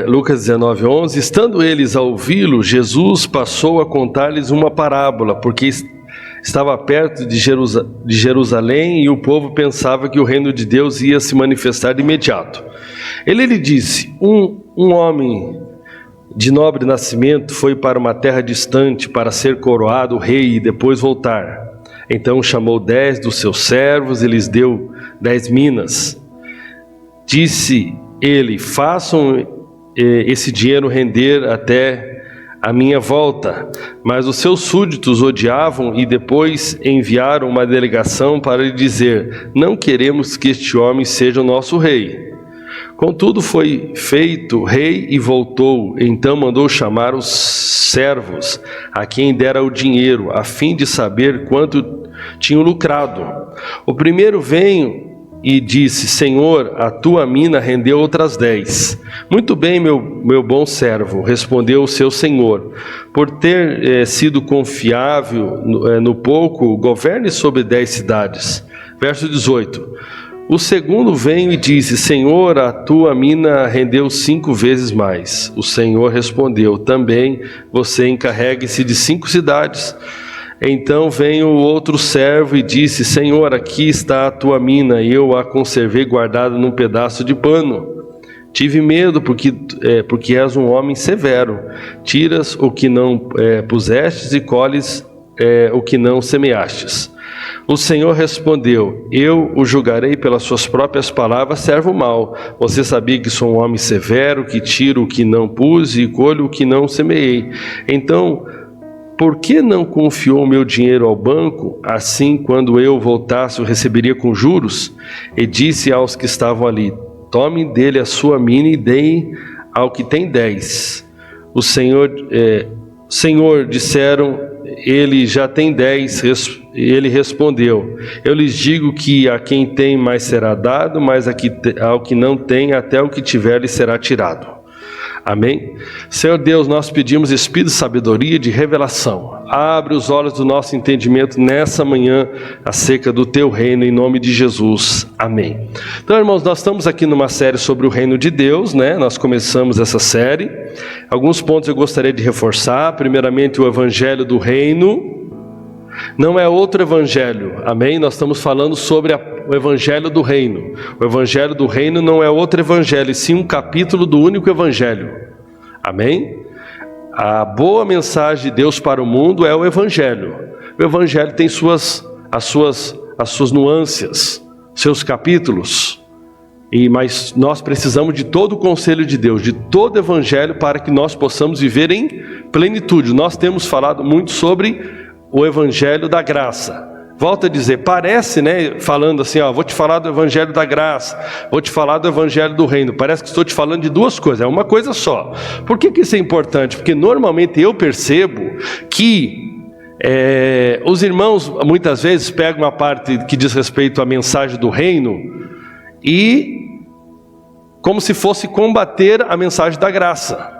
Lucas 19:11, estando eles a ouvi-lo, Jesus passou a contar-lhes uma parábola, porque estava perto de Jerusalém e o povo pensava que o reino de Deus ia se manifestar de imediato. Ele lhe disse: um homem de nobre nascimento foi para uma terra distante para ser coroado rei e depois voltar. Então chamou 10 dos seus servos e lhes deu 10 minas. Disse ele: façam esse dinheiro render até a minha volta. Mas os seus súditos odiavam e depois enviaram uma delegação para lhe dizer: não queremos que este homem seja o nosso rei. Contudo foi feito rei e voltou. Então mandou chamar os servos a quem dera o dinheiro, a fim de saber quanto tinham lucrado. O primeiro veio e disse: Senhor, a tua mina rendeu outras 10. Muito bem, meu bom servo, respondeu o seu senhor. Por ter sido confiável no pouco, governe sobre 10 cidades. Verso 18. O segundo veio e disse: Senhor, a tua mina rendeu 5 vezes mais. O Senhor respondeu: também você encarregue-se de 5 cidades. Então veio o outro servo e disse: Senhor, aqui está a tua mina, e eu a conservei guardada num pedaço de pano. Tive medo, porque és um homem severo. Tiras o que não pusestes e colhes o que não semeastes. O Senhor respondeu: eu o julgarei pelas suas próprias palavras, servo mau. Você sabia que sou um homem severo, que tiro o que não pus e colho o que não semeei. Então, por que não confiou o meu dinheiro ao banco? Assim, quando eu voltasse, o receberia com juros? E disse aos que estavam ali: tomem dele a sua mina e deem ao que tem 10. O Senhor, disseram, ele já tem 10. Ele respondeu: eu lhes digo que a quem tem mais será dado, mas ao que não tem, até o que tiver lhe será tirado. Amém? Senhor Deus, nós pedimos espírito de sabedoria e de revelação. Abre os olhos do nosso entendimento nessa manhã acerca do teu reino, em nome de Jesus. Amém. Então, irmãos, nós estamos aqui numa série sobre o reino de Deus, né? Nós começamos essa série. Alguns pontos eu gostaria de reforçar. Primeiramente, o evangelho do reino não é outro evangelho, amém? Nós estamos falando sobre o evangelho do reino. O evangelho do reino não é outro evangelho, e sim um capítulo do único evangelho, amém? A boa mensagem de Deus para o mundo é o evangelho. O evangelho tem as suas nuances, seus capítulos, mas nós precisamos de todo o conselho de Deus, de todo o evangelho, para que nós possamos viver em plenitude. Nós temos falado muito sobre o evangelho da graça. Volto a dizer, parece, né, falando assim, vou te falar do evangelho da graça, vou te falar do evangelho do reino. Parece que estou te falando de duas coisas, é uma coisa só. Por que isso é importante? Porque normalmente eu percebo que os irmãos muitas vezes pegam a parte que diz respeito à mensagem do reino e como se fosse combater a mensagem da graça.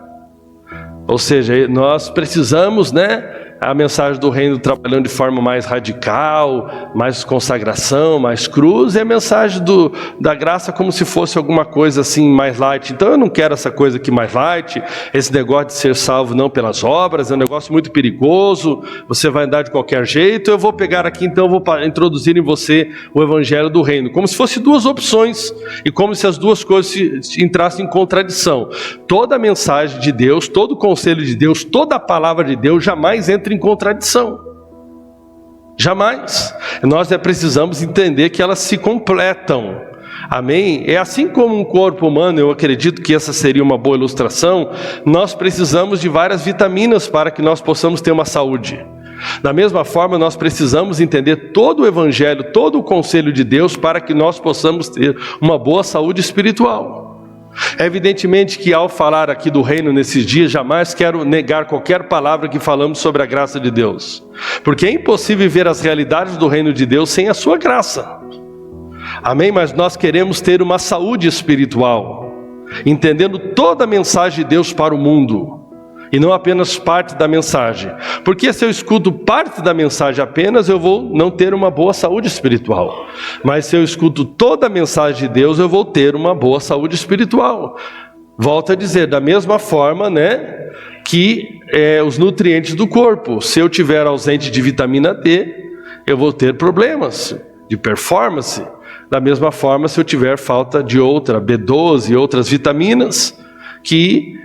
Ou seja, nós precisamos, né, a mensagem do reino trabalhando de forma mais radical, mais consagração, mais cruz, e a mensagem da graça como se fosse alguma coisa assim mais light. Então eu não quero essa coisa aqui mais light, esse negócio de ser salvo não pelas obras, é um negócio muito perigoso, você vai andar de qualquer jeito. Eu vou pegar aqui, então eu vou introduzir em você o evangelho do reino, como se fosse duas opções, e como se as duas coisas entrassem em contradição. Toda a mensagem de Deus, todo o conselho de Deus, toda a palavra de Deus jamais entra em contradição, jamais. Nós precisamos entender que elas se completam, amém? É assim como um corpo humano, eu acredito que essa seria uma boa ilustração. Nós precisamos de várias vitaminas para que nós possamos ter uma saúde. Da mesma forma, nós precisamos entender todo o evangelho, todo o conselho de Deus, para que nós possamos ter uma boa saúde espiritual. É evidentemente que ao falar aqui do reino nesses dias, jamais quero negar qualquer palavra que falamos sobre a graça de Deus, porque é impossível ver as realidades do reino de Deus sem a sua graça, amém? Mas nós queremos ter uma saúde espiritual, entendendo toda a mensagem de Deus para o mundo. e não apenas parte da mensagem. Porque se eu escuto parte da mensagem apenas, eu vou não ter uma boa saúde espiritual. Mas se eu escuto toda a mensagem de Deus, eu vou ter uma boa saúde espiritual. Volto a dizer, da mesma forma, que os nutrientes do corpo. Se eu tiver ausente de vitamina D, eu vou ter problemas de performance. Da mesma forma, se eu tiver falta de outra, B12 e outras vitaminas, que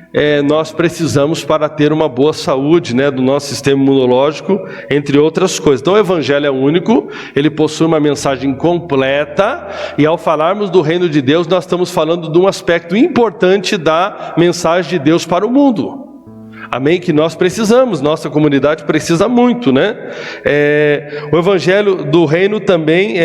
nós precisamos para ter uma boa saúde do nosso sistema imunológico, entre outras coisas. Então o Evangelho é único, ele possui uma mensagem completa, e ao falarmos do reino de Deus, nós estamos falando de um aspecto importante da mensagem de Deus para o mundo. Amém? Que nós precisamos, nossa comunidade precisa muito, O Evangelho do Reino também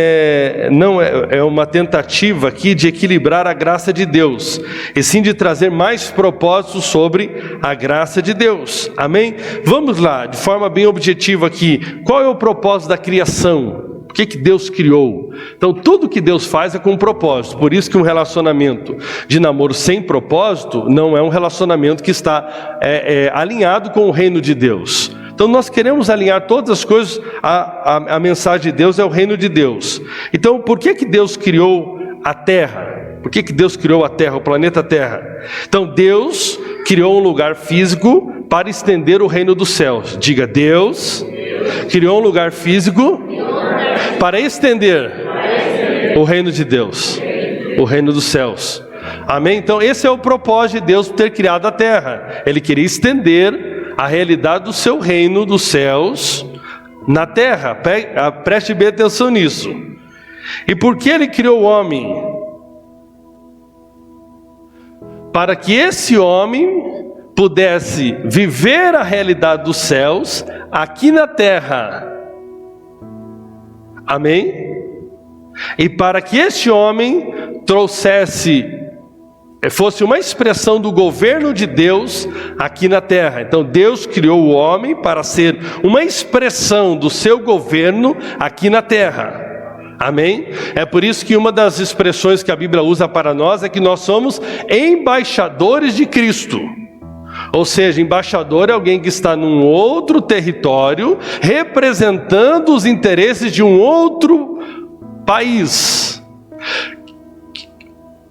não é uma tentativa aqui de equilibrar a graça de Deus, e sim de trazer mais propósitos sobre a graça de Deus. Amém? Vamos lá, de forma bem objetiva aqui, qual é o propósito da criação? O que Deus criou? Então tudo que Deus faz é com propósito. Por isso que um relacionamento de namoro sem propósito não é um relacionamento que está alinhado com o reino de Deus. Então nós queremos alinhar todas as coisas. A mensagem de Deus é o reino de Deus. Então por que Deus criou a Terra? Por que Deus criou a Terra, o planeta Terra? Então Deus criou um lugar físico para estender o reino dos céus. Diga, Deus criou um lugar físico para estender o reino de Deus, o reino dos céus. Amém? Então esse é o propósito de Deus ter criado a terra. Ele queria estender a realidade do seu reino dos céus na terra. Preste bem atenção nisso. E por que ele criou o homem? Para que esse homem pudesse viver a realidade dos céus aqui na terra. Amém? E para que este homem fosse uma expressão do governo de Deus aqui na terra. Então Deus criou o homem para ser uma expressão do seu governo aqui na terra. Amém? É por isso que uma das expressões que a Bíblia usa para nós é que nós somos embaixadores de Cristo. Ou seja, embaixador é alguém que está num outro território, representando os interesses de um outro país.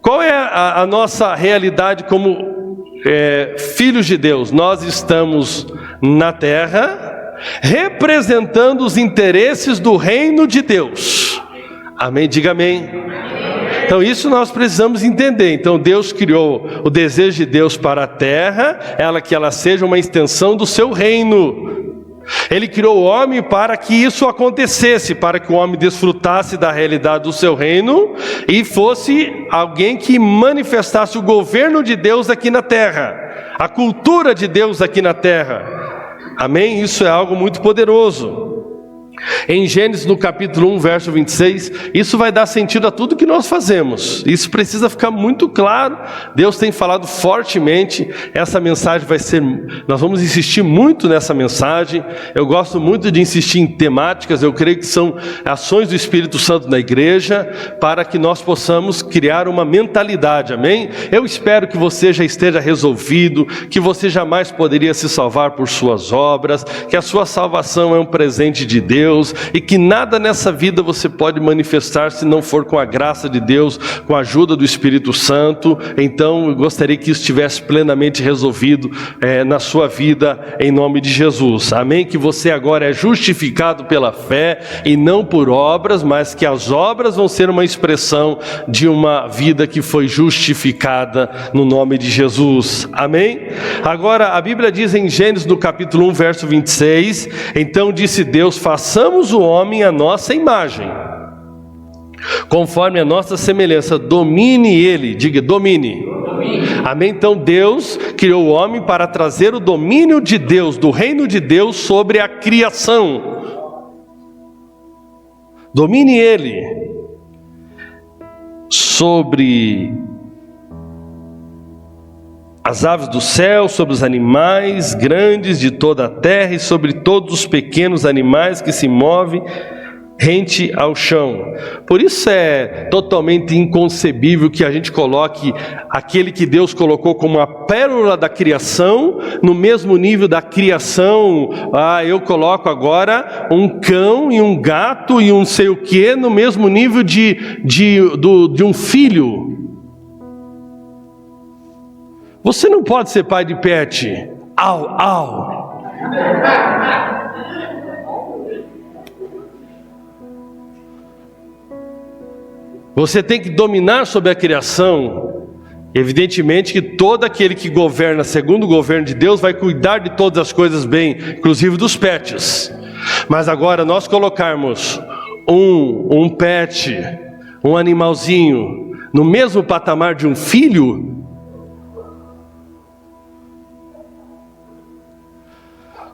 Qual é a nossa realidade como filhos de Deus? Nós estamos na terra, representando os interesses do reino de Deus. Amém? Diga amém. Então isso nós precisamos entender. Então Deus criou o desejo de Deus para a terra, que ela seja uma extensão do seu reino. Ele criou o homem para que isso acontecesse, para que o homem desfrutasse da realidade do seu reino e fosse alguém que manifestasse o governo de Deus aqui na terra, a cultura de Deus aqui na terra. Amém? Isso é algo muito poderoso. Em Gênesis, no capítulo 1, verso 26, isso vai dar sentido a tudo que nós fazemos. Isso precisa ficar muito claro. Deus tem falado fortemente. Essa mensagem nós vamos insistir muito nessa mensagem. Eu gosto muito de insistir em temáticas. Eu creio que são ações do Espírito Santo na igreja, para que nós possamos criar uma mentalidade, amém? Eu espero que você já esteja resolvido, que você jamais poderia se salvar por suas obras, que a sua salvação é um presente de Deus, e que nada nessa vida você pode manifestar se não for com a graça de Deus, com a ajuda do Espírito Santo. Então eu gostaria que isso estivesse plenamente resolvido na sua vida, em nome de Jesus, amém? Que você agora é justificado pela fé e não por obras, mas que as obras vão ser uma expressão de uma vida que foi justificada no nome de Jesus, amém? Agora a Bíblia diz em Gênesis no capítulo 1, verso 26, então disse Deus: façamos o homem à nossa imagem, conforme a nossa semelhança, domine ele. Diga, domine. Amém? Então Deus criou o homem para trazer o domínio de Deus, do reino de Deus sobre a criação. Domine ele sobre as aves do céu, sobre os animais grandes de toda a terra e sobre todos os pequenos animais que se movem rente ao chão. Por isso é totalmente inconcebível que a gente coloque aquele que Deus colocou como a pérola da criação no mesmo nível da criação. Eu coloco agora um cão e um gato e um sei o que no mesmo nível de um filho. Você não pode ser pai de pet. Au. Você tem que dominar sobre a criação. Evidentemente que todo aquele que governa segundo o governo de Deus vai cuidar de todas as coisas bem, inclusive dos pets. Mas agora nós colocarmos um pet, um animalzinho, no mesmo patamar de um filho,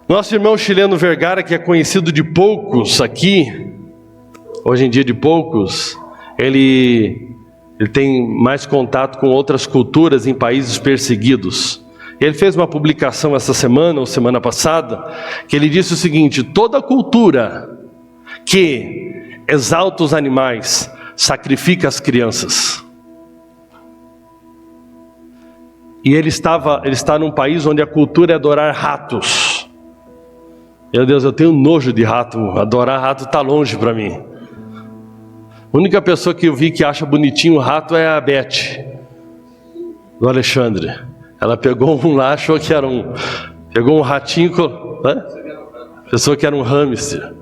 nosso irmão chileno Vergara, que é conhecido de poucos aqui, hoje em dia de poucos, ele tem mais contato com outras culturas em países perseguidos. Ele fez uma publicação essa semana, ou semana passada, que ele disse o seguinte: toda cultura que exalta os animais, sacrifica as crianças. E ele está num país onde a cultura é adorar ratos. Meu Deus, eu tenho nojo de rato, adorar rato está longe para mim. A única pessoa que eu vi que acha bonitinho o rato é a Beth, do Alexandre. Ela pegou um lá, achou que era pegou um ratinho, pensou que era um hamster.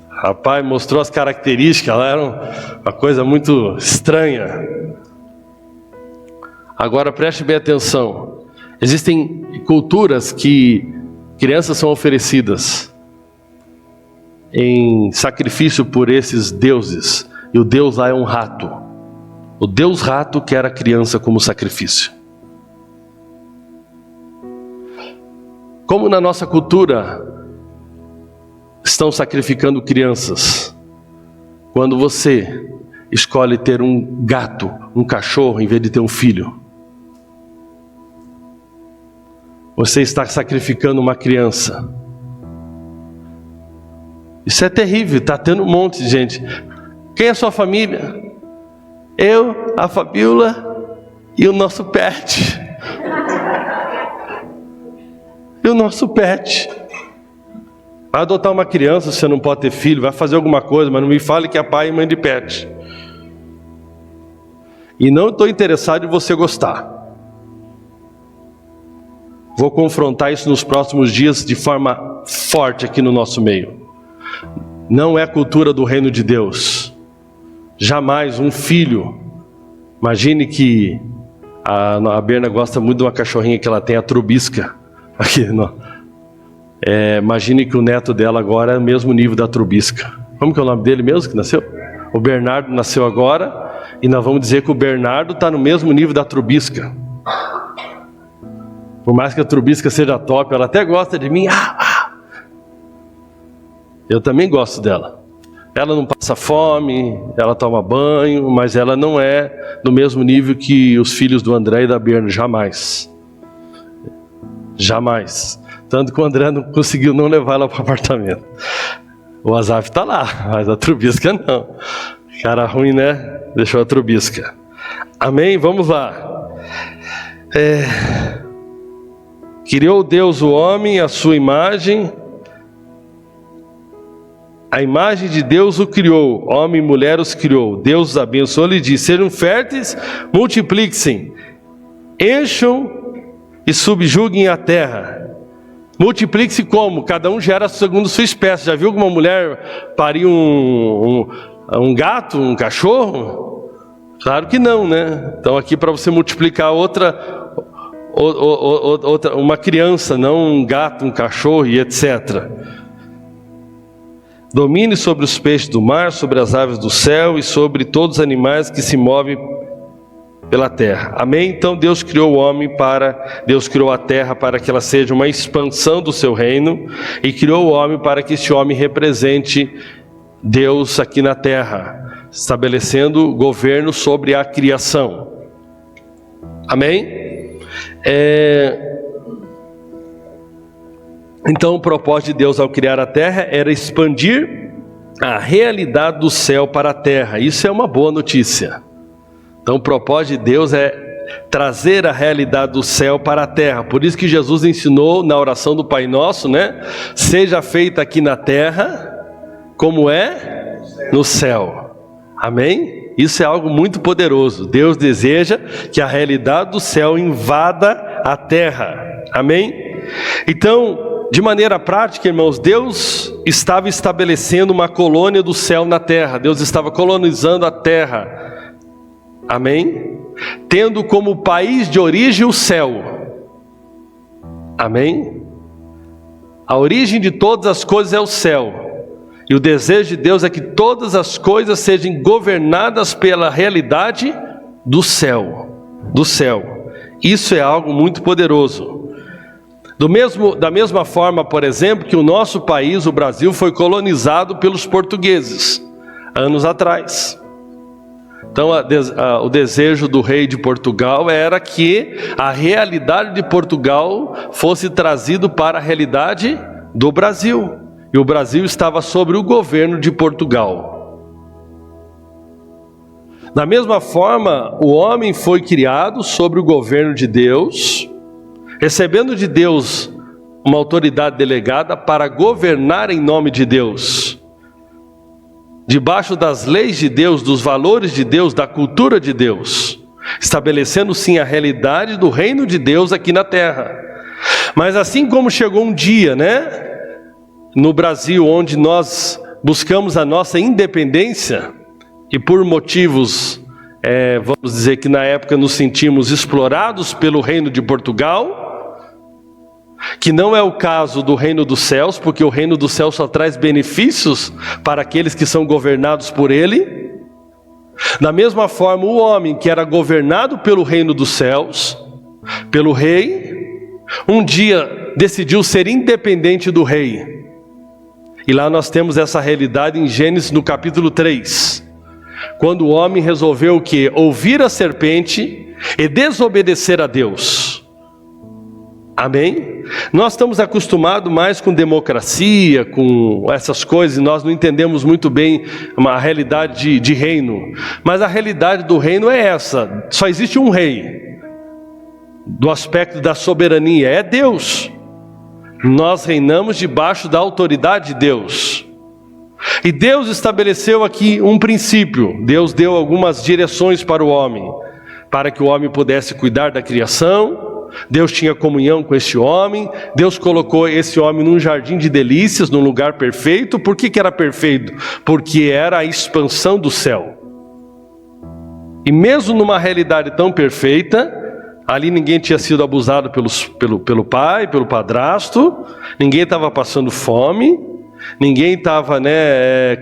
Rapaz, mostrou as características, ela era uma coisa muito estranha. Agora preste bem atenção. Existem culturas que crianças são oferecidas em sacrifício por esses deuses. E o Deus lá é um rato. O Deus rato quer a criança como sacrifício. Como na nossa cultura estão sacrificando crianças, quando você escolhe ter um gato, um cachorro, em vez de ter um filho, você está sacrificando uma criança. Isso é terrível, está tendo um monte de gente. Quem é a sua família? Eu, a Fabiola e o nosso pet. E o nosso pet. Vai adotar uma criança, você não pode ter filho, vai fazer alguma coisa, mas não me fale que é pai e mãe de pet. E não estou interessado em você gostar. Vou confrontar isso nos próximos dias de forma forte aqui no nosso meio. Não é a cultura do reino de Deus. Jamais um filho. Imagine que a Berna gosta muito de uma cachorrinha que ela tem, a Trubisca. Aqui, imagine que o neto dela agora é o mesmo nível da Trubisca. Como que é o nome dele mesmo que nasceu? O Bernardo nasceu agora, e nós vamos dizer que o Bernardo está no mesmo nível da Trubisca. Por mais que a Trubisca seja top, ela até gosta de mim. Eu também gosto dela. Ela não passa fome, ela toma banho, mas ela não é do mesmo nível que os filhos do André e da Berna, jamais. Jamais. Tanto que o André não conseguiu não levar ela para o apartamento. O Azaf está lá, mas a Trubisca não. Cara ruim, né? Deixou a Trubisca. Amém? Vamos lá. Criou Deus o homem, a sua imagem. A imagem de Deus o criou, homem e mulher os criou. Deus os abençoou e disse: sejam férteis, multipliquem, encham e subjuguem a terra. Multiplique-se como? Cada um gera segundo sua espécie. Já viu alguma mulher parir um gato, um cachorro? Claro que não, né? Então aqui para você multiplicar uma criança, não um gato, um cachorro e etc. Domine sobre os peixes do mar, sobre as aves do céu e sobre todos os animais que se movem pela terra. Amém? Então Deus criou a terra para que ela seja uma expansão do seu reino, e criou o homem para que este homem represente Deus aqui na terra, estabelecendo governo sobre a criação. Amém? Então o propósito de Deus ao criar a terra era expandir a realidade do céu para a terra. Isso é uma boa notícia. Então o propósito de Deus é trazer a realidade do céu para a terra. Por isso que Jesus ensinou na oração do Pai Nosso, né? Seja feita aqui na terra, como é no céu. Amém? Isso é algo muito poderoso. Deus deseja que a realidade do céu invada a terra. Amém? Então, de maneira prática, irmãos, Deus estava estabelecendo uma colônia do céu na terra. Deus estava colonizando a terra. Amém? Tendo como país de origem o céu. Amém? A origem de todas as coisas é o céu. E o desejo de Deus é que todas as coisas sejam governadas pela realidade do céu. Do céu. Isso é algo muito poderoso. Da mesma forma, por exemplo, que o nosso país, o Brasil, foi colonizado pelos portugueses, anos atrás. Então, o desejo do rei de Portugal era que a realidade de Portugal fosse trazido para a realidade do Brasil. E o Brasil estava sob o governo de Portugal. Da mesma forma, o homem foi criado sob o governo de Deus, recebendo de Deus uma autoridade delegada para governar em nome de Deus, debaixo das leis de Deus, dos valores de Deus, da cultura de Deus, estabelecendo sim a realidade do reino de Deus aqui na terra. Mas assim como chegou um dia, né, no Brasil, onde nós buscamos a nossa independência, e por motivos, vamos dizer que na época nos sentimos explorados pelo reino de Portugal, que não é o caso do reino dos céus, porque o reino dos céus só traz benefícios para aqueles que são governados por ele. Da mesma forma, o homem que era governado pelo reino dos céus, pelo rei, um dia decidiu ser independente do rei. E lá nós temos essa realidade em Gênesis no capítulo 3, quando o homem resolveu o quê? Ouvir a serpente e desobedecer a Deus. Amém? Nós estamos acostumados mais com democracia, com essas coisas, e nós não entendemos muito bem a realidade de reino. Mas a realidade do reino é essa: só existe um rei. Do aspecto da soberania, é Deus. Nós reinamos debaixo da autoridade de Deus. E Deus estabeleceu aqui um princípio. Deus deu algumas direções para o homem, para que o homem pudesse cuidar da criação. Deus tinha comunhão com esse homem. Deus colocou esse homem num jardim de delícias, num lugar perfeito. Por que era perfeito? Porque era a expansão do céu. E mesmo numa realidade tão perfeita, ali ninguém tinha sido abusado pelo pai, pelo padrasto, ninguém estava passando fome, ninguém estava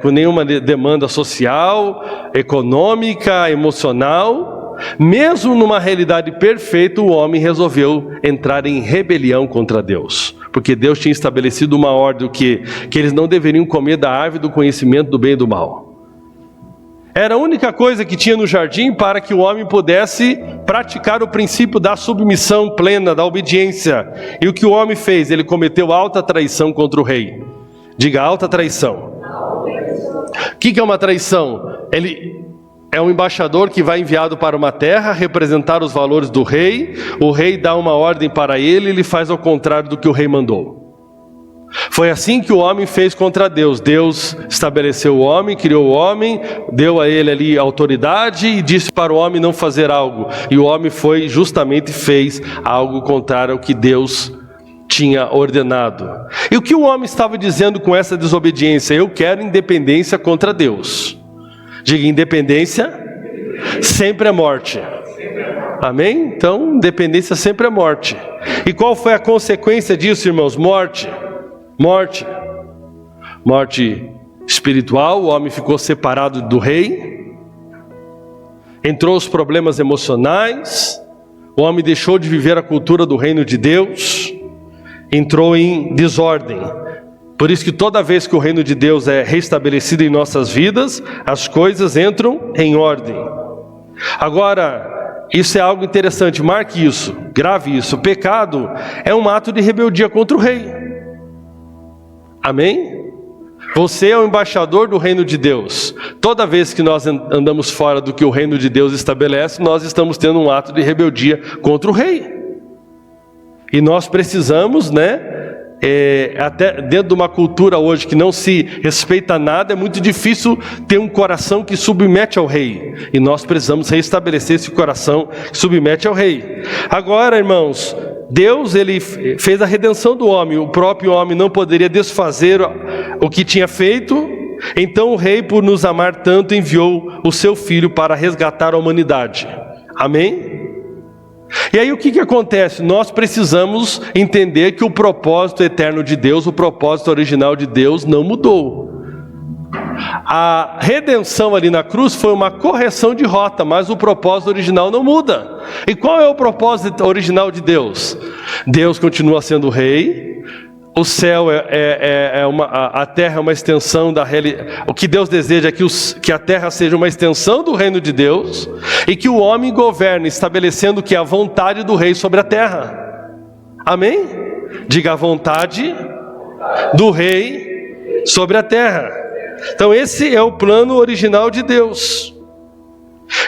com nenhuma demanda social, econômica, emocional. Mesmo numa realidade perfeita, o homem resolveu entrar em rebelião contra Deus, porque Deus tinha estabelecido uma ordem que eles não deveriam comer da árvore do conhecimento do bem e do mal. Era a única coisa que tinha no jardim para que o homem pudesse praticar o princípio da submissão plena, da obediência. E o que o homem fez? Ele cometeu alta traição contra o rei. Diga, alta traição. O que é uma traição? Ele é um embaixador que vai enviado para uma terra representar os valores do rei. O rei dá uma ordem para ele e ele faz ao contrário do que o rei mandou. Foi assim que o homem fez contra Deus. Deus estabeleceu o homem, criou o homem, deu a ele ali autoridade e disse para o homem não fazer algo. E o homem foi justamente fez algo contrário ao que Deus tinha ordenado. E o que o homem estava dizendo com essa desobediência? Eu quero independência contra Deus. Diga, independência sempre é morte. Amém? Então, independência sempre é morte. E qual foi a consequência disso, irmãos? Morte. Morte. Morte espiritual, o homem ficou separado do rei. Entrou os problemas emocionais. O homem deixou de viver a cultura do reino de Deus. Entrou em desordem. Por isso que toda vez que o reino de Deus é restabelecido em nossas vidas, as coisas entram em ordem. Agora, isso é algo interessante, marque isso, grave isso. O pecado é um ato de rebeldia contra o rei. Amém? Você é o embaixador do reino de Deus. Toda vez que nós andamos fora do que o reino de Deus estabelece, nós estamos tendo um ato de rebeldia contra o rei. E nós precisamos, até dentro de uma cultura hoje que não se respeita nada, é muito difícil ter um coração que submete ao rei. E nós precisamos restabelecer esse coração que submete ao rei. Agora, irmãos, Deus, ele fez a redenção do homem. O próprio homem não poderia desfazer o que tinha feito. Então o rei, por nos amar tanto, enviou o seu filho para resgatar a humanidade. Amém? E aí o que acontece? Nós precisamos entender que o propósito eterno de Deus, o propósito original de Deus não mudou. A redenção ali na cruz foi uma correção de rota, mas o propósito original não muda. E qual é o propósito original de Deus? Deus continua sendo rei. O céu a terra é uma extensão da realidade. O que Deus deseja é que a terra seja uma extensão do reino de Deus e que o homem governe, estabelecendo que a vontade do rei sobre a terra. Amém? Diga: a vontade do rei sobre a terra. Então esse é o plano original de Deus.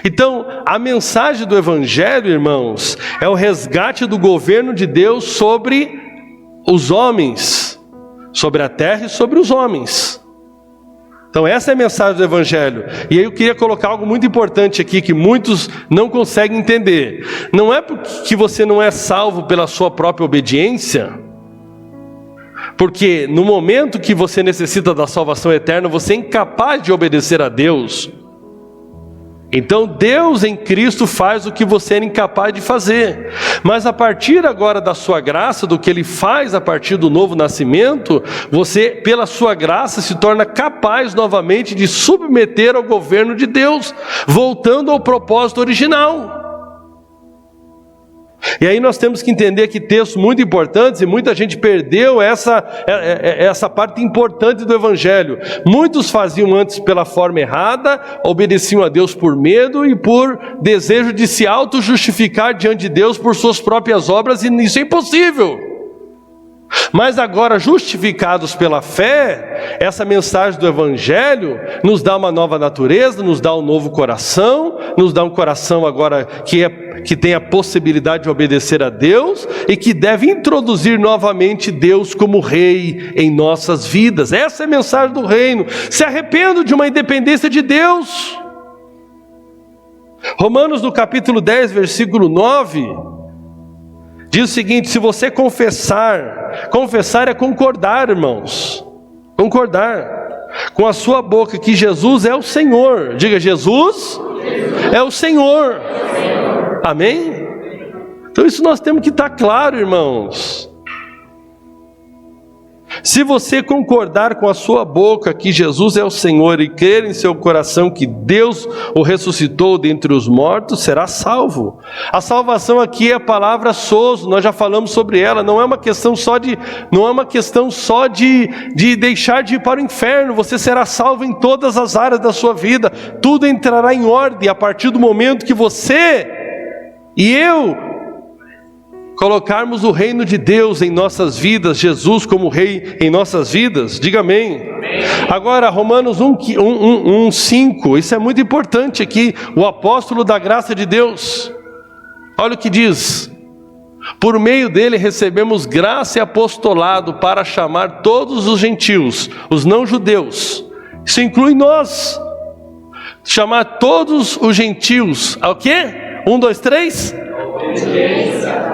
Então a mensagem do Evangelho, irmãos, é o resgate do governo de Deus sobre os homens, sobre a terra e sobre os homens. Então essa é a mensagem do Evangelho. E aí eu queria colocar algo muito importante aqui, que muitos não conseguem entender. Não é porque você não é salvo pela sua própria obediência, porque no momento que você necessita da salvação eterna, você é incapaz de obedecer a Deus. Então Deus em Cristo faz o que você era incapaz de fazer. Mas a partir agora da sua graça, do que Ele faz a partir do novo nascimento, você, pela sua graça, se torna capaz novamente de submeter ao governo de Deus, voltando ao propósito original. E aí nós temos que entender que textos muito importantes, e muita gente perdeu essa parte importante do Evangelho. Muitos faziam antes pela forma errada, obedeciam a Deus por medo e por desejo de se auto-justificar diante de Deus por suas próprias obras, e isso é impossível. Mas agora, justificados pela fé, essa mensagem do Evangelho nos dá uma nova natureza, nos dá um novo coração, nos dá um coração agora que tem a possibilidade de obedecer a Deus e que deve introduzir novamente Deus como Rei em nossas vidas. Essa é a mensagem do reino. Se arrependo de uma independência de Deus. Romanos no capítulo 10, versículo 9... diz o seguinte: se você confessar é concordar, irmãos, concordar com a sua boca que Jesus é o Senhor. Diga: Jesus é o Senhor. Amém? Então isso nós temos que estar claro, irmãos. Se você concordar com a sua boca que Jesus é o Senhor e crer em seu coração que Deus o ressuscitou dentre os mortos, será salvo. A salvação aqui é a palavra sozo, nós já falamos sobre ela. Não é uma questão só de deixar de ir para o inferno. Você será salvo em todas as áreas da sua vida. Tudo entrará em ordem a partir do momento que você e eu colocarmos o reino de Deus em nossas vidas, Jesus como Rei em nossas vidas. Diga amém. Amém. Agora, Romanos 1:5, isso é muito importante aqui, o apóstolo da graça de Deus. Olha o que diz: por meio dele recebemos graça e apostolado para chamar todos os gentios, os não judeus, isso inclui nós, chamar todos os gentios, ao quê? 1, 2, 3? Obediência.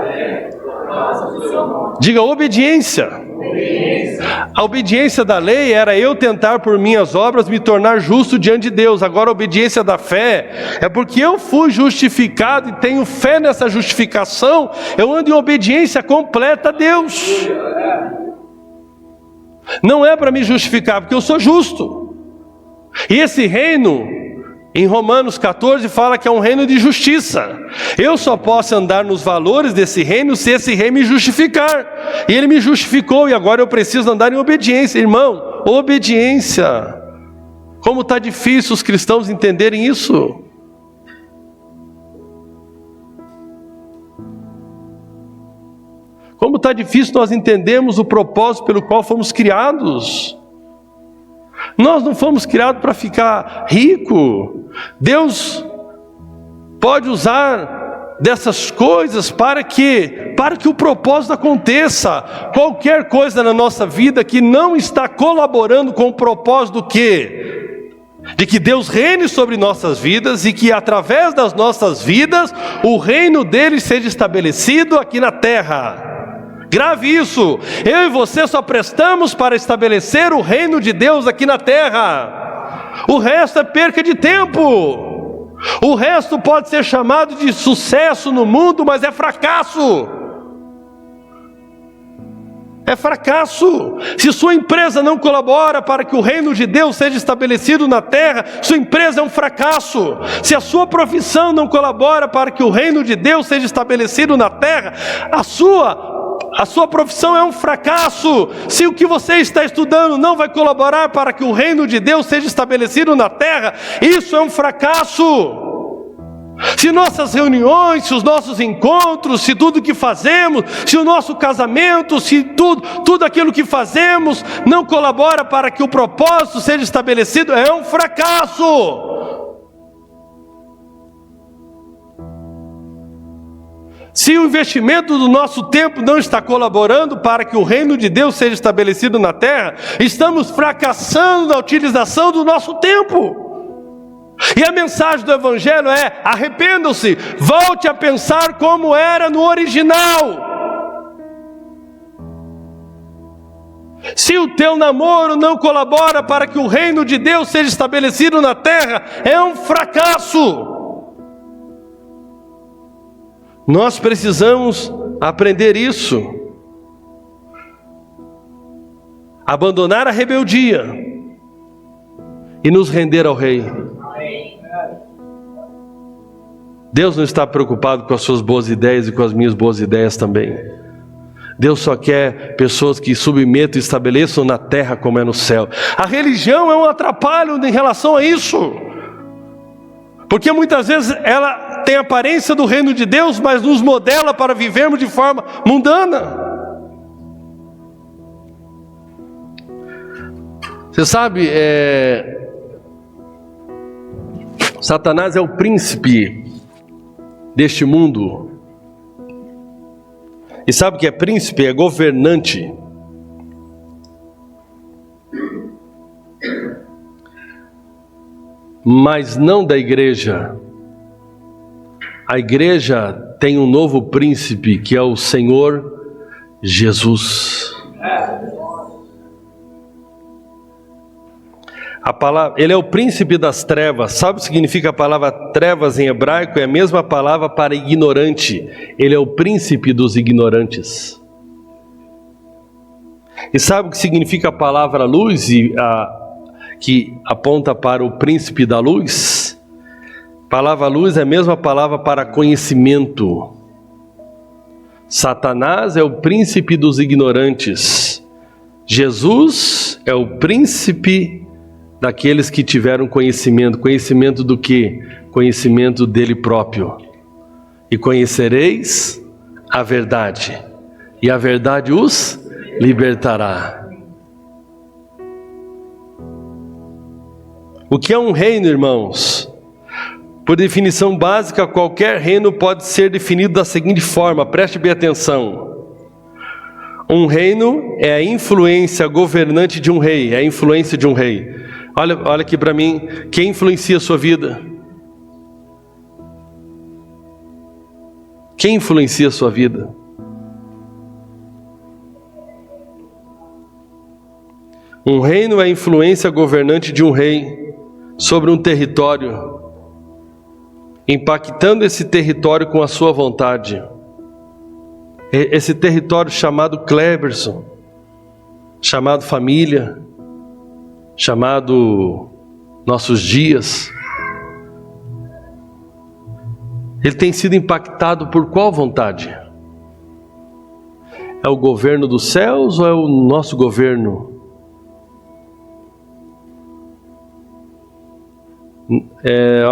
Diga: obediência. A obediência da lei era eu tentar por minhas obras me tornar justo diante de Deus. Agora a obediência da fé é porque eu fui justificado e tenho fé nessa justificação, eu ando em obediência completa a Deus. Não é para me justificar, porque eu sou justo. E esse reino, em Romanos 14, fala que é um reino de justiça. Eu só posso andar nos valores desse reino se esse rei me justificar. E ele me justificou e agora eu preciso andar em obediência. Irmão, obediência. Como está difícil os cristãos entenderem isso. Como está difícil nós entendermos o propósito pelo qual fomos criados. Nós não fomos criados para ficar rico. Deus pode usar dessas coisas para que o propósito aconteça. Qualquer coisa na nossa vida que não está colaborando com o propósito do quê? De que Deus reine sobre nossas vidas e que através das nossas vidas o reino dele seja estabelecido aqui na terra. Grave isso. Eu e você só prestamos para estabelecer o reino de Deus aqui na terra. O resto é perca de tempo. O resto pode ser chamado de sucesso no mundo, mas é fracasso. É fracasso. Se sua empresa não colabora para que o reino de Deus seja estabelecido na terra, sua empresa é um fracasso. Se a sua profissão não colabora para que o reino de Deus seja estabelecido na terra, a sua profissão é um fracasso. Se o que você está estudando não vai colaborar para que o reino de Deus seja estabelecido na terra, isso é um fracasso. Se nossas reuniões, se os nossos encontros, se tudo que fazemos, se o nosso casamento, se tudo aquilo que fazemos não colabora para que o propósito seja estabelecido, é um fracasso. Se o investimento do nosso tempo não está colaborando para que o reino de Deus seja estabelecido na terra, estamos fracassando na utilização do nosso tempo. E a mensagem do Evangelho é: arrependam-se, volte a pensar como era no original. Se o teu namoro não colabora para que o reino de Deus seja estabelecido na terra, é um fracasso. Nós precisamos aprender isso. Abandonar a rebeldia e nos render ao Rei. Deus não está preocupado com as suas boas ideias e com as minhas boas ideias também. Deus só quer pessoas que submetam e estabeleçam na terra como é no céu. A religião é um atrapalho em relação a isso, porque muitas vezes ela tem a aparência do reino de Deus, mas nos modela para vivermos de forma mundana. Você sabe, Satanás é o príncipe deste mundo. E sabe o que é príncipe? É governante. Mas não da igreja. A igreja tem um novo príncipe, que é o Senhor Jesus. A palavra, ele é o príncipe das trevas. Sabe o que significa a palavra trevas em hebraico? É a mesma palavra para ignorante. Ele é o príncipe dos ignorantes. E sabe o que significa a palavra luz, que aponta para o príncipe da luz? A palavra luz é a mesma palavra para conhecimento. Satanás é o príncipe dos ignorantes. Jesus é o príncipe daqueles que tiveram conhecimento. Conhecimento do quê? Conhecimento dele próprio. E conhecereis a verdade, e a verdade os libertará. O que é um reino, irmãos? Por definição básica, qualquer reino pode ser definido da seguinte forma, preste bem atenção. Um reino é a influência governante de um rei, é a influência de um rei. Olha aqui para mim, quem influencia a sua vida? Quem influencia a sua vida? Um reino é a influência governante de um rei sobre um território, impactando esse território com a sua vontade. Esse território chamado Cleberson, chamado família, chamado nossos dias, ele tem sido impactado por qual vontade? É o governo dos céus ou é o nosso governo?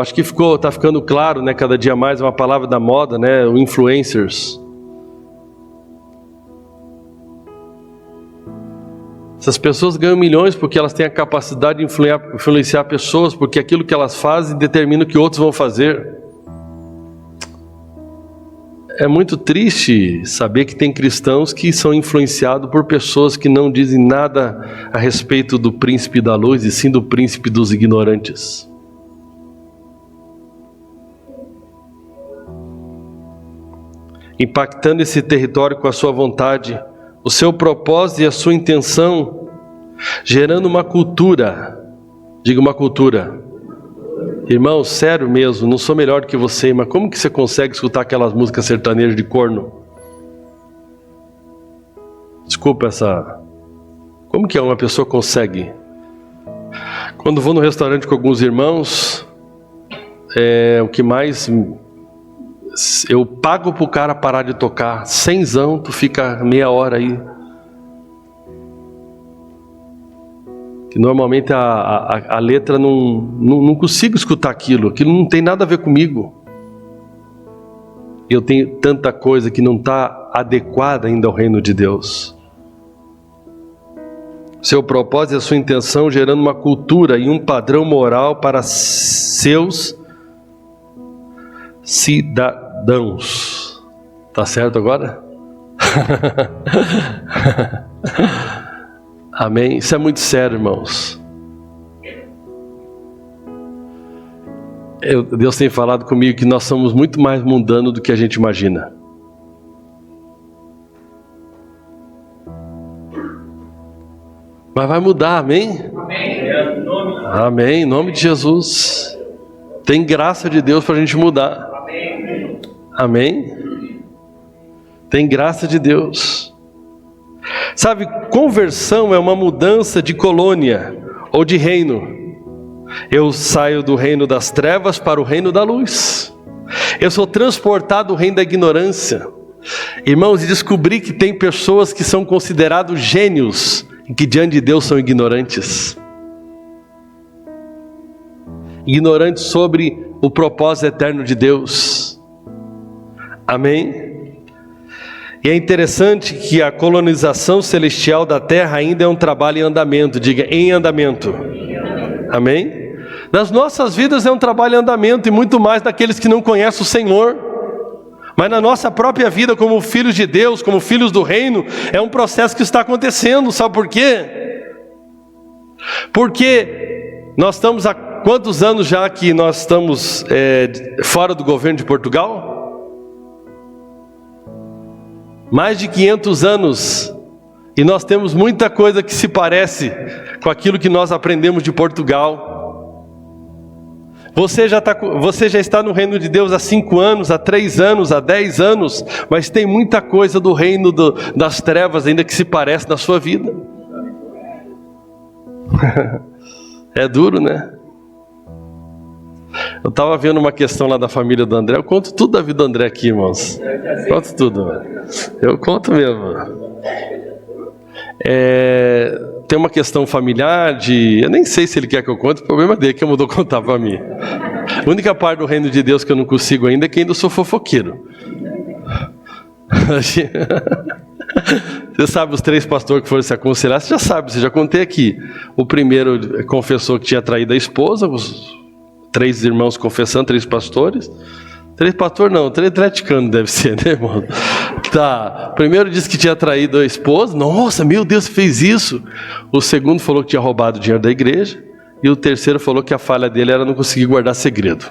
Acho que está ficando claro, né? Cada dia mais é uma palavra da moda, né? O influencers. Essas pessoas ganham milhões porque elas têm a capacidade de influenciar pessoas, porque aquilo que elas fazem determina o que outros vão fazer. É muito triste saber que tem cristãos que são influenciados por pessoas que não dizem nada a respeito do príncipe da luz, e sim do príncipe dos ignorantes. Impactando esse território com a sua vontade, o seu propósito e a sua intenção, gerando uma cultura. Diga uma cultura. Irmão, sério mesmo, não sou melhor do que você, mas como que você consegue escutar aquelas músicas sertanejas de corno? Desculpa essa... Como que uma pessoa consegue? Quando vou no restaurante com alguns irmãos, o que mais... Eu pago pro cara parar de tocar, cenzão, tu fica meia hora aí. Que normalmente a letra não consigo escutar aquilo não tem nada a ver comigo. Eu tenho tanta coisa que não está adequada ainda ao reino de Deus. Seu propósito e a sua intenção gerando uma cultura e um padrão moral para seus cidadãos. Tá certo agora? Amém? Isso é muito sério, irmãos. Deus tem falado comigo que nós somos muito mais mundanos do que a gente imagina. Mas vai mudar, amém? Amém, em nome de Jesus. Tem graça de Deus para a gente mudar. Amém? Tem graça de Deus. Sabe, conversão é uma mudança de colônia ou de reino. Eu saio do reino das trevas para o reino da luz. Eu sou transportado do reino da ignorância. Irmãos, e descobri que tem pessoas que são considerados gênios e que diante de Deus são ignorantes. Ignorantes sobre o propósito eterno de Deus. Amém? E é interessante que a colonização celestial da terra ainda é um trabalho em andamento. Diga, em andamento. Amém? Nas nossas vidas é um trabalho em andamento, e muito mais daqueles que não conhecem o Senhor. Mas na nossa própria vida, como filhos de Deus, como filhos do reino, é um processo que está acontecendo. Sabe por quê? Porque nós estamos há quantos anos já que nós estamos fora do governo de Portugal? Mais de 500 anos, e nós temos muita coisa que se parece com aquilo que nós aprendemos de Portugal. Você já está no reino de Deus há 5 anos, há 3 anos, há 10 anos, mas tem muita coisa do reino das trevas ainda que se parece na sua vida. É duro, né? Eu estava vendo uma questão lá da família do André. Eu conto tudo da vida do André aqui, irmãos. Conto tudo. Eu conto mesmo. Tem uma questão familiar eu nem sei se ele quer que eu conte. O problema dele é que ele mudou contar para mim. A única parte do reino de Deus que eu não consigo ainda é que ainda sou fofoqueiro. Você sabe os 3 pastores que foram se aconselhar? Você já sabe, você já contei aqui. O primeiro confessou que tinha traído a esposa. Os 3 irmãos confessando, 3 pastores. 3 pastores não, 3 atleticanos deve ser, né, irmão? Tá, o primeiro disse que tinha traído a esposa. Nossa, meu Deus, você fez isso. O segundo falou que tinha roubado o dinheiro da igreja. E o terceiro falou que a falha dele era não conseguir guardar segredo.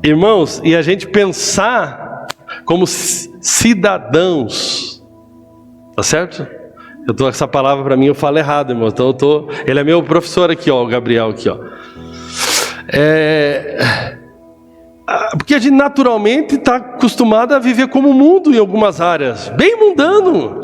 Irmãos, e a gente pensar como cidadãos, tá certo? Essa palavra para mim eu falo errado, irmão. Então ele é meu professor aqui, ó, o Gabriel aqui, ó. Porque a gente naturalmente está acostumado a viver como o mundo em algumas áreas, bem mundano.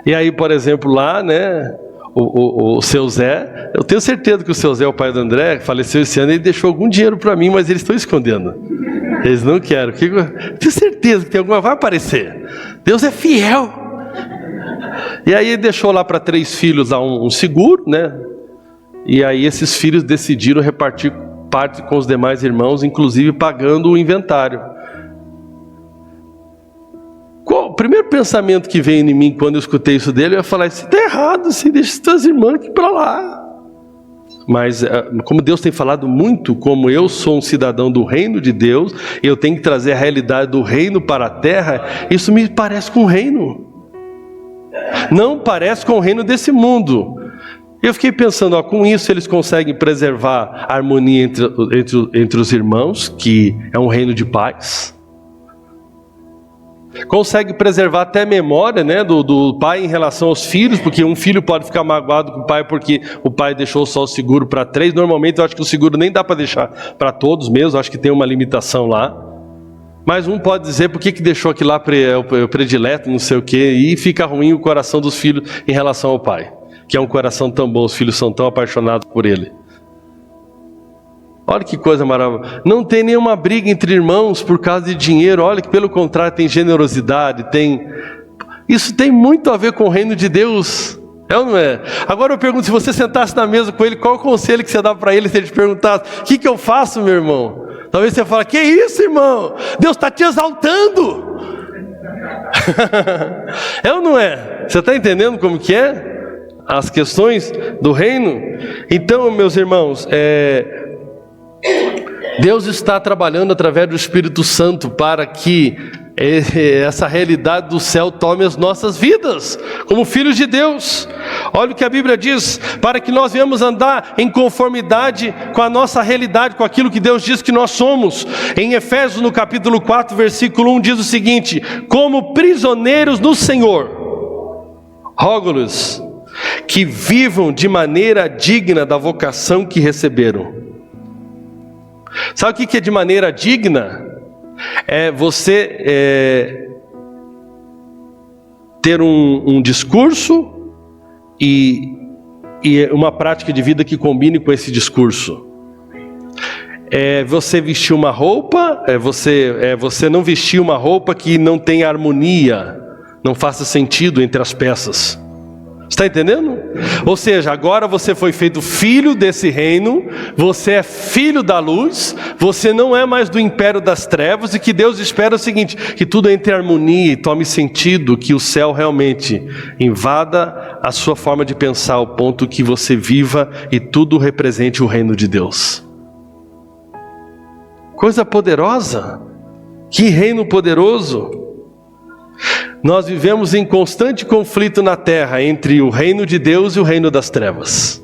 E aí, por exemplo, lá, né, o seu Zé, eu tenho certeza que o seu Zé, o pai do André, faleceu esse ano, ele deixou algum dinheiro para mim, mas eles estão escondendo. Eles não querem. Tenho certeza que tem alguma, vai aparecer. Deus é fiel. E aí ele deixou lá para 3 filhos lá um seguro, né? E aí esses filhos decidiram repartir parte com os demais irmãos, inclusive pagando o inventário. O primeiro pensamento que veio em mim quando eu escutei isso dele, eu ia falar, isso está errado, assim, deixa as tuas irmãs aqui para lá. Mas como Deus tem falado muito, como eu sou um cidadão do reino de Deus, eu tenho que trazer a realidade do reino para a terra, isso me parece com o reino. Não parece com o reino desse mundo. Eu fiquei pensando, com isso eles conseguem preservar a harmonia entre os irmãos, que é um reino de paz. Consegue preservar até a memória, né, do pai em relação aos filhos, porque um filho pode ficar magoado com o pai porque o pai deixou só o seguro para 3. Normalmente eu acho que o seguro nem dá para deixar para todos mesmo, acho que tem uma limitação lá. Mas um pode dizer por que deixou aquilo lá predileto, não sei o quê, e fica ruim o coração dos filhos em relação ao pai, que é um coração tão bom, os filhos são tão apaixonados por ele. Olha que coisa maravilhosa. Não tem nenhuma briga entre irmãos por causa de dinheiro. Olha que pelo contrário tem generosidade, isso tem muito a ver com o reino de Deus. É ou não é? Agora eu pergunto, se você sentasse na mesa com ele, qual o conselho que você dá para ele se ele te perguntasse, o que eu faço, meu irmão? Talvez você fale, que isso, irmão? Deus está te exaltando. É ou não é? Você está entendendo como que é? As questões do reino? Então, meus irmãos, Deus está trabalhando através do Espírito Santo para que essa realidade do céu tome as nossas vidas, como filhos de Deus. Olha o que a Bíblia diz, para que nós venhamos andar em conformidade com a nossa realidade, com aquilo que Deus diz que nós somos. Em Efésios, no capítulo 4, versículo 1, diz o seguinte: como prisioneiros no Senhor, rogo-lhes que vivam de maneira digna da vocação que receberam. Sabe o que é de maneira digna? É você ter um discurso e uma prática de vida que combine com esse discurso. É você vestir uma roupa, você não vestir uma roupa que não tenha harmonia, não faça sentido entre as peças. Está entendendo? Ou seja, agora você foi feito filho desse reino, você é filho da luz, você não é mais do império das trevas, e que Deus espera o seguinte, que tudo entre em harmonia e tome sentido, que o céu realmente invada a sua forma de pensar, ao ponto que você viva e tudo represente o reino de Deus. Coisa poderosa! Que reino poderoso! Nós vivemos em constante conflito na terra entre o reino de Deus e o reino das trevas.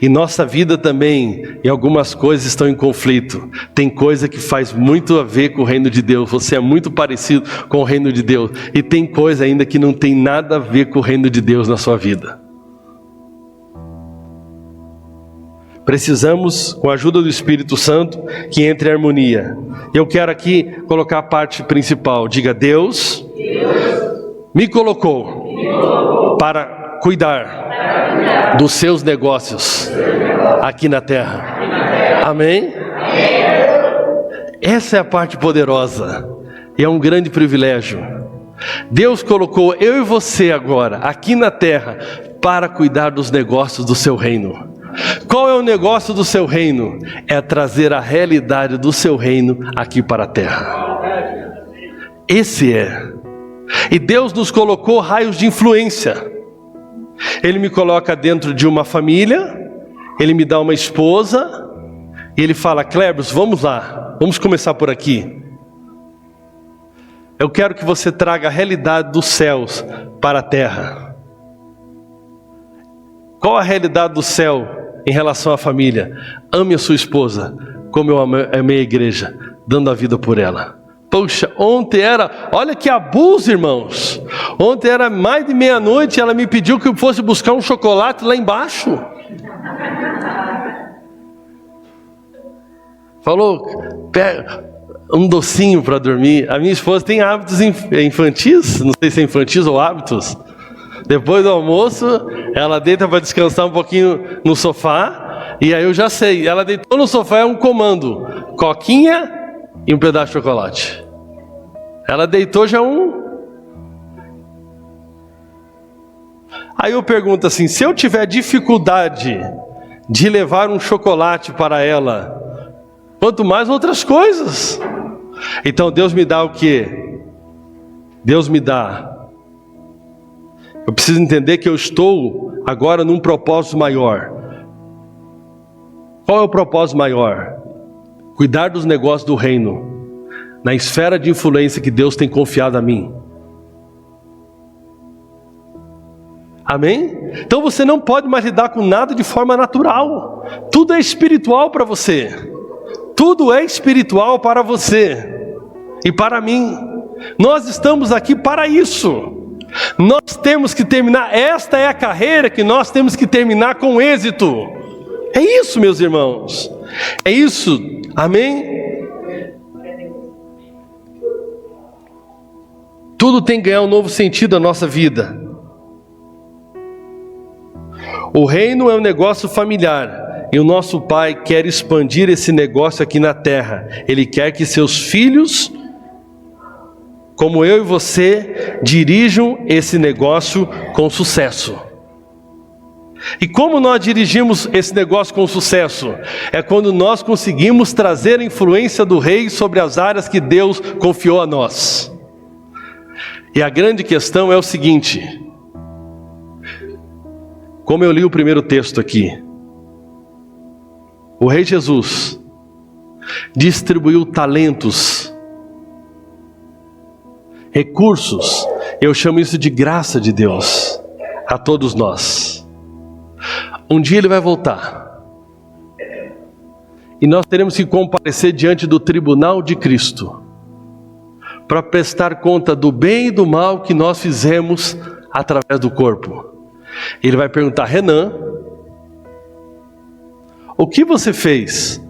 E nossa vida também, em algumas coisas estão em conflito. Tem coisa que faz muito a ver com o reino de Deus, você é muito parecido com o reino de Deus. E tem coisa ainda que não tem nada a ver com o reino de Deus na sua vida. Precisamos, com a ajuda do Espírito Santo, que entre em harmonia. Eu quero aqui colocar a parte principal. Diga: Deus me colocou para cuidar dos seus negócios aqui na terra. Amém? Essa é a parte poderosa. E é um grande privilégio. Deus colocou eu e você agora, aqui na terra, para cuidar dos negócios do seu reino. Qual é o negócio do seu reino? É trazer a realidade do seu reino aqui para a terra. Esse é. E Deus nos colocou raios de influência. Ele me coloca dentro de uma família, Ele me dá uma esposa, e Ele fala: Cleberson, vamos lá, vamos começar por aqui. Eu quero que você traga a realidade dos céus para a terra. Qual a realidade do céu em relação à família? Ame a sua esposa como eu amei a igreja, dando a vida por ela. Poxa, ontem era, olha que abuso, irmãos. Ontem era mais de meia-noite, ela me pediu que eu fosse buscar um chocolate lá embaixo. Falou, pega um docinho para dormir. A minha esposa tem hábitos infantis, não sei se é infantis ou hábitos. Depois do almoço, ela deita para descansar um pouquinho no sofá, e aí eu já sei, ela deitou no sofá, é um comando: coquinha e um pedaço de chocolate. Ela deitou já Aí eu pergunto assim: se eu tiver dificuldade de levar um chocolate para ela, quanto mais outras coisas. Então Deus me dá o quê? Deus me dá. Eu preciso entender que eu estou agora num propósito maior. Qual é o propósito maior? Cuidar dos negócios do reino, na esfera de influência que Deus tem confiado a mim. Amém? Então você não pode mais lidar com nada de forma natural. Tudo é espiritual para você. Tudo é espiritual para você e para mim. Nós estamos aqui para isso. Nós temos que terminar, esta é a carreira que nós temos que terminar com êxito. É isso, meus irmãos. É isso. Amém? Tudo tem que ganhar um novo sentido na nossa vida. O reino é um negócio familiar e o nosso Pai quer expandir esse negócio aqui na terra. Ele quer que seus filhos, como eu e você, dirijam esse negócio com sucesso. E como nós dirigimos esse negócio com sucesso? É quando nós conseguimos trazer a influência do rei sobre as áreas que Deus confiou a nós. E a grande questão é o seguinte: como eu li o primeiro texto aqui, o rei Jesus distribuiu talentos, recursos, eu chamo isso de graça de Deus, a todos nós. Um dia ele vai voltar, e nós teremos que comparecer diante do tribunal de Cristo, para prestar conta do bem e do mal que nós fizemos através do corpo. Ele vai perguntar: Renan, o que você fez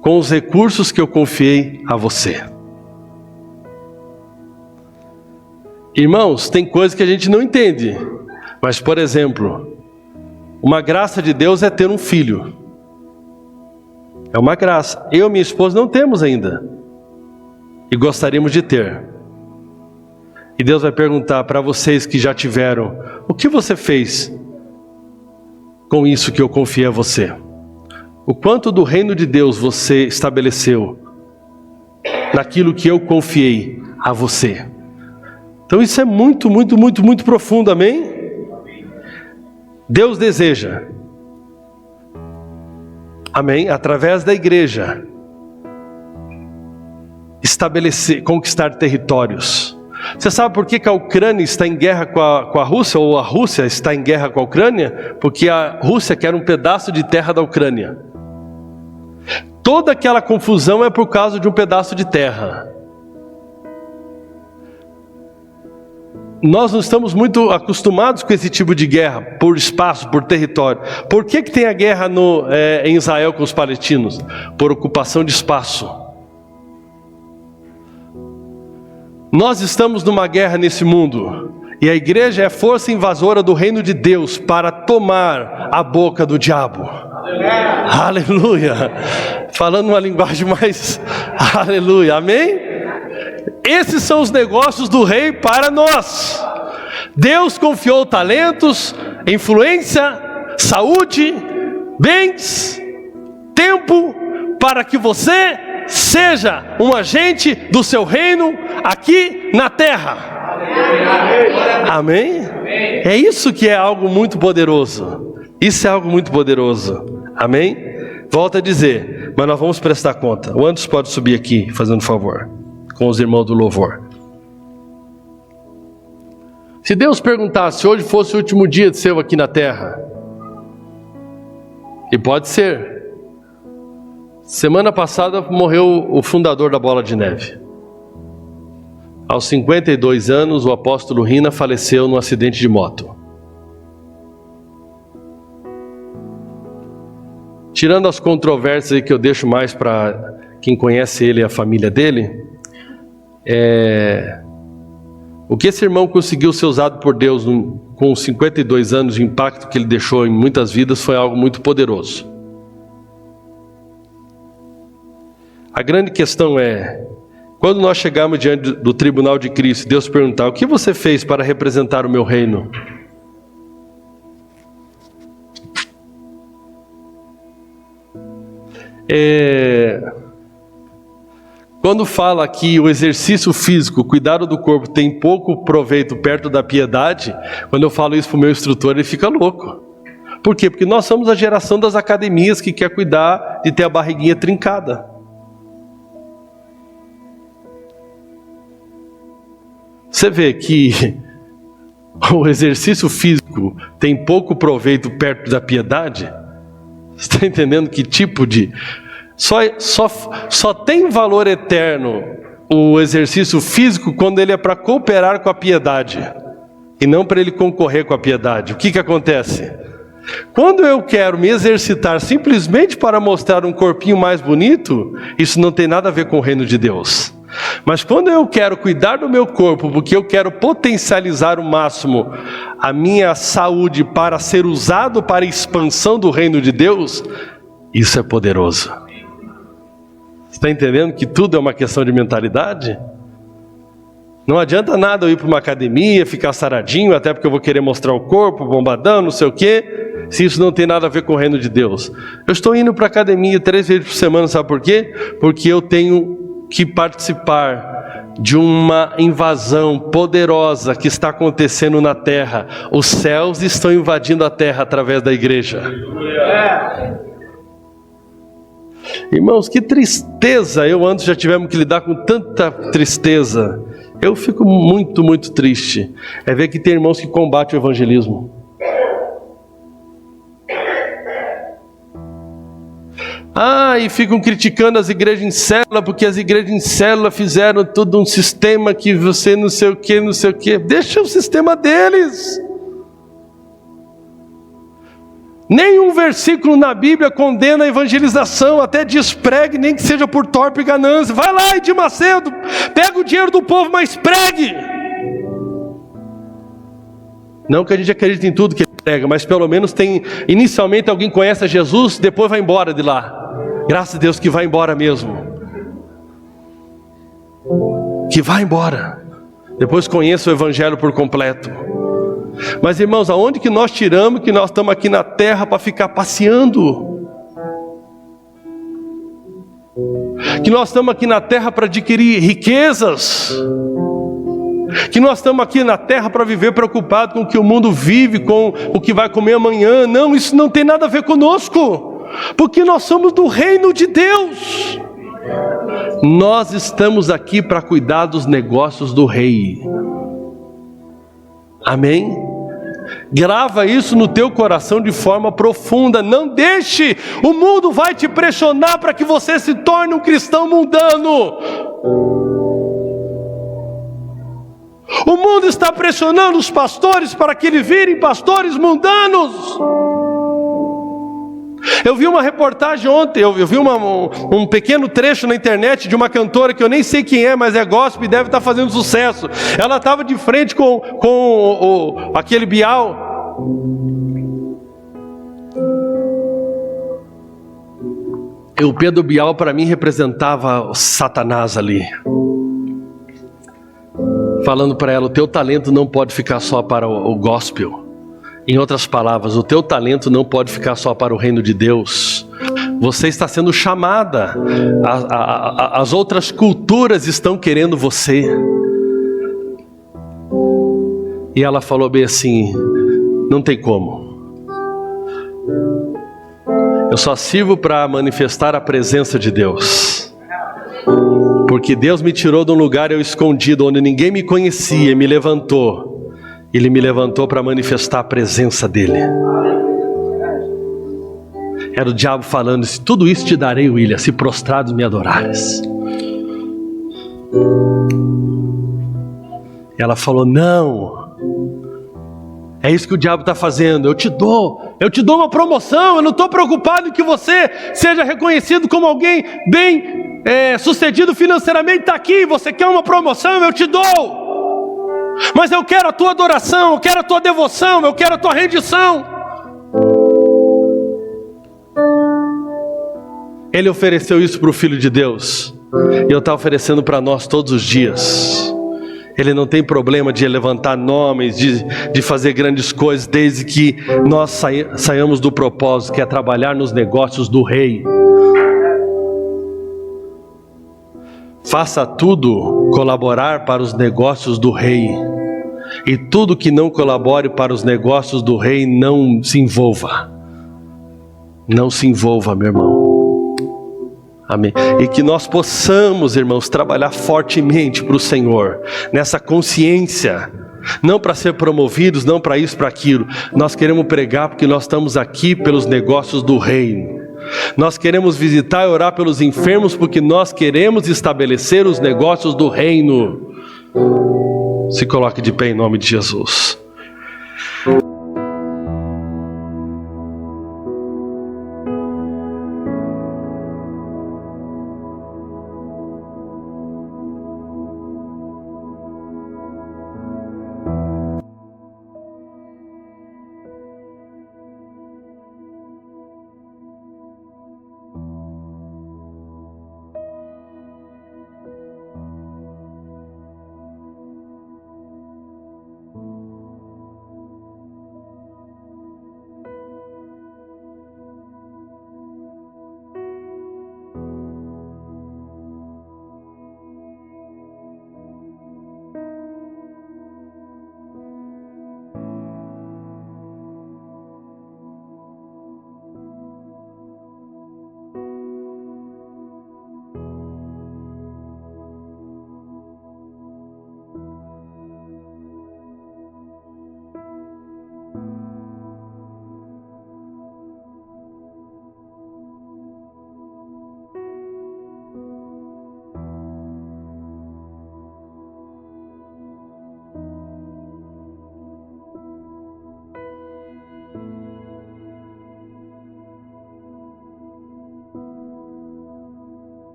com os recursos que eu confiei a você? Irmãos, tem coisas que a gente não entende, mas, por exemplo, uma graça de Deus é ter um filho. É uma graça. Eu e minha esposa não temos ainda, e gostaríamos de ter. E Deus vai perguntar para vocês que já tiveram: o que você fez com isso que eu confiei a você? O quanto do reino de Deus você estabeleceu naquilo que eu confiei a você? Então isso é muito, muito, muito, muito profundo, amém? Deus deseja, amém, através da igreja, estabelecer, conquistar territórios. Você sabe por que a Ucrânia está em guerra com a Rússia, ou a Rússia está em guerra com a Ucrânia? Porque a Rússia quer um pedaço de terra da Ucrânia. Toda aquela confusão é por causa de um pedaço de terra. Nós não estamos muito acostumados com esse tipo de guerra, por espaço, por território. Por que tem a guerra em Israel com os palestinos? Por ocupação de espaço. Nós estamos numa guerra nesse mundo, e a igreja é força invasora do reino de Deus para tomar a boca do diabo. Aleluia! Falando uma linguagem mais... Aleluia! Amém? Esses são os negócios do rei para nós. Deus confiou talentos, influência, saúde, bens, tempo, para que você seja um agente do seu reino aqui na terra. Amém? É isso que é algo muito poderoso. Isso é algo muito poderoso. Amém? Volto a dizer, mas nós vamos prestar conta. O Anderson pode subir aqui, fazendo favor, com os irmãos do louvor. Se Deus perguntasse se hoje fosse o último dia de seu aqui na terra, e pode ser. Semana passada morreu o fundador da Bola de Neve. Aos 52 anos, o apóstolo Rina faleceu num acidente de moto. Tirando as controvérsias aí que eu deixo mais para quem conhece ele e a família dele, o que esse irmão conseguiu ser usado por Deus com 52 anos, o impacto que ele deixou em muitas vidas foi algo muito poderoso. A grande questão é, quando nós chegarmos diante do tribunal de Cristo, Deus perguntar: o que você fez para representar o meu reino? Quando fala que o exercício físico, o cuidado do corpo tem pouco proveito perto da piedade, quando eu falo isso para o meu instrutor, ele fica louco. Por quê? Porque nós somos a geração das academias que quer cuidar de ter a barriguinha trincada. Você vê que o exercício físico tem pouco proveito perto da piedade? Você está entendendo que tipo de... Só tem valor eterno o exercício físico quando ele é para cooperar com a piedade e não para ele concorrer com a piedade. O que acontece? Quando eu quero me exercitar simplesmente para mostrar um corpinho mais bonito, isso não tem nada a ver com o reino de Deus. Mas quando eu quero cuidar do meu corpo, porque eu quero potencializar ao máximo a minha saúde para ser usado para a expansão do reino de Deus, isso é poderoso. Você está entendendo que tudo é uma questão de mentalidade? Não adianta nada eu ir para uma academia, ficar saradinho, até porque eu vou querer mostrar o corpo, bombadão, não sei o quê, se isso não tem nada a ver com o reino de Deus. Eu estou indo para a academia 3 vezes por semana, sabe por quê? Porque eu tenho que participar de uma invasão poderosa que está acontecendo na terra. Os céus estão invadindo a terra através da igreja. Irmãos, que tristeza. Eu antes já tivemos que lidar com tanta tristeza. Eu fico muito, muito triste. É ver que tem irmãos que combatem o evangelismo. E ficam criticando as igrejas em célula, porque as igrejas em célula fizeram todo um sistema que você não sei o que, não sei o que. Deixa o sistema deles. Nenhum versículo na Bíblia condena a evangelização, até diz pregue, nem que seja por torpe ganância. Vai lá, Edir Macedo, pega o dinheiro do povo, mas pregue. Não que a gente acredite em tudo que ele prega, mas pelo menos tem, inicialmente alguém conhece a Jesus, depois vai embora de lá. Graças a Deus que vai embora mesmo. Que vai embora. Depois conheça o evangelho por completo. Mas irmãos, aonde que nós tiramos que nós estamos aqui na terra para ficar passeando? Que nós estamos aqui na terra para adquirir riquezas? Que nós estamos aqui na terra para viver preocupado com o que o mundo vive, com o que vai comer amanhã? Não, isso não tem nada a ver conosco, porque nós somos do reino de Deus. Nós estamos aqui para cuidar dos negócios do rei. Amém? Grava isso no teu coração de forma profunda. Não deixe, o mundo vai te pressionar para que você se torne um cristão mundano. O mundo está pressionando os pastores para que eles virem pastores mundanos. Eu vi uma reportagem ontem, eu vi um pequeno trecho na internet de uma cantora que eu nem sei quem é, mas é gospel e deve estar fazendo sucesso. Ela estava de frente com aquele Bial. E o Pedro Bial para mim representava o Satanás ali. Falando para ela, o teu talento não pode ficar só para o gospel. Em outras palavras, o teu talento não pode ficar só para o reino de Deus. Você está sendo chamada. As outras culturas estão querendo você. E ela falou bem assim, não tem como. Eu só sirvo para manifestar a presença de Deus. Porque Deus me tirou de um lugar eu escondido, onde ninguém me conhecia, e me levantou. Ele me levantou para manifestar a presença dele. Era o diabo falando, se tudo isso te darei, William, se prostrados me adorares. E ela falou, não. É isso que o diabo está fazendo. Eu te dou uma promoção. Eu não estou preocupado em que você seja reconhecido como alguém bem sucedido financeiramente. Está aqui, você quer uma promoção, eu te dou. Mas eu quero a tua adoração, eu quero a tua devoção, eu quero a tua rendição. Ele ofereceu isso para o Filho de Deus, e eu estou oferecendo para nós todos os dias. Ele não tem problema de levantar nomes, de fazer grandes coisas, desde que nós saiamos do propósito, que é trabalhar nos negócios do Rei. Faça tudo colaborar para os negócios do rei. E tudo que não colabore para os negócios do rei, não se envolva. Não se envolva, meu irmão. Amém. E que nós possamos, irmãos, trabalhar fortemente para o Senhor, nessa consciência, não para ser promovidos, não para isso, para aquilo. Nós queremos pregar porque nós estamos aqui pelos negócios do reino. Nós queremos visitar e orar pelos enfermos porque nós queremos estabelecer os negócios do reino. Se coloque de pé em nome de Jesus.